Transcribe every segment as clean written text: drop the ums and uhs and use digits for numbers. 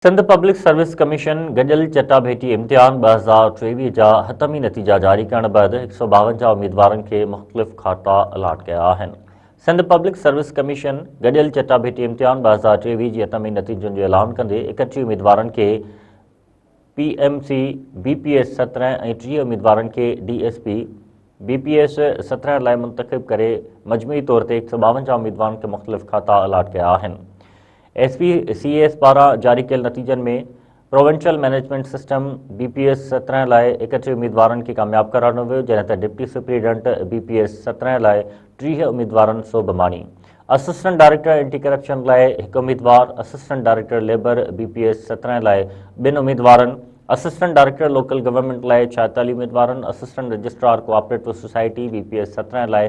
Sindh public service commission गडियल चटाभेटी इम्तिहान 2023 जा हतमी नतीजा जारी करण बैदि 152 उम्मीदवारनि खे मुख़्तलिफ़ खाता अलाट कया आहिनि। सिंध पब्लिक सर्विस कमीशन गडियल चटाभेटी इम्तिहान 2023 जी हतमी नतीजनि जो ऐलान कंदे 31 उम्मीदवारनि खे PMC BPS 17 ऐं 30 उम्मीदवारनि खे DSP BPS 17 लाइ मुंतखब करे मजमूई तौर ते 152 उम्मीदवारनि खे मुख़्तलिफ़ खाता अलाट कया आहिनि। SPCAS पारां जारी कयल नतीजनि में प्रोविंशियल मैनेजमेंट सिस्टम BPS 17 लाइ 31 उम्मीदवारनि खे कामयाब करानो वियो, जॾहिं त डिप्टी सुप्रीडेंट BPS 17 लाइ 30 उम्मीदवारनि सोभ माणी। असिस्टेंट डायरेक्टर एंटी करप्शन लाइ 1 उम्मीदवार, असिस्टेंट डायरेक्टर लेबर BPS 17 लाइ 2 उम्मीदवारनि, असिस्टेंट डायरेक्टर लोकल गवर्नमेंट लाइ 46 उम्मीदवारनि, assistant registrar cooperative society BPS 17 लाइ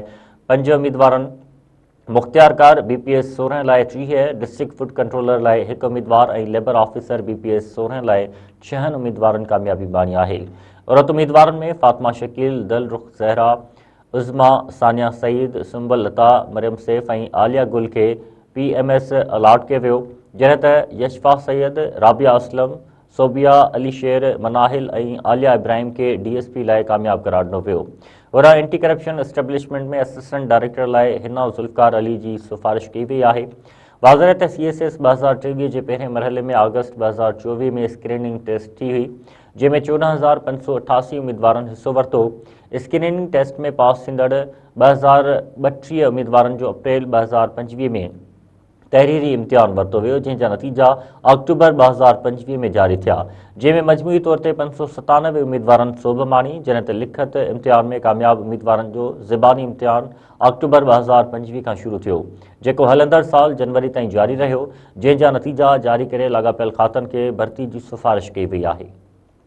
5 उम्मीदवारनि, मुख्तियारकार BPS 16 लाइ 30, डिस्ट्रिक्ट फूड कंट्रोलर लाइ 1 उम्मीदवार ऐं लेबर ऑफिसर BPS 16 लाइ 6 उम्मीदवारनि कामयाबी माणी आहे। औरत उम्मीदवारनि में फातिमा शकील, दिलरुख ज़हरा, उज़मा सानिया सईद, सुंबल लता, मरियम सैफ ऐं आलिया गुल खे PMS अलाट कयो वियो, जॾहिं त यशफा सैयद, राबिया असलम, सोबिया अली शेर, मनाहिल ऐं आलिया इब्राहिम खे DSP लाइ कामयाब करार ॾिनो वियो। वरा एंटी करप्शन एस्टेब्लिशमेंट में असिस्टेंट डायरेक्टर लाइ हिना ज़ुल्फ़कार अली जी सिफ़ारिश कई वई आहे। वाज़ह त CSS 2023 जे पहिरें मरहले में अगस्त 2024 में स्क्रीनिंग टेस्ट थी हुई, जंहिंमें 14,588 उम्मीदवारनि हिसो वरितो। स्क्रीनिंग टेस्ट में पास थींदड़ 2,032 उम्मीदवारनि जो अप्रैल 2025 में तहरीरी इम्तिहान वरितो वियो, जंहिंजा नतीजा अक्टूबर 2025 में जारी थिया, जंहिंमें मजमूई तौर ते 597 उम्मीदवारनि सोभ माणी, जॾहिं त लिखत इम्तिहान में कामयाब उम्मीदवारनि जो ज़बानी इम्तिहान अक्टूबर 2025 खां शुरू थियो, जेको हलंदड़ साल जनवरी ताईं जारी रहियो, जंहिंजा नतीजा जारी करे लाॻापियल खातनि खे भर्ती जी सिफ़ारिश कई वई आहे।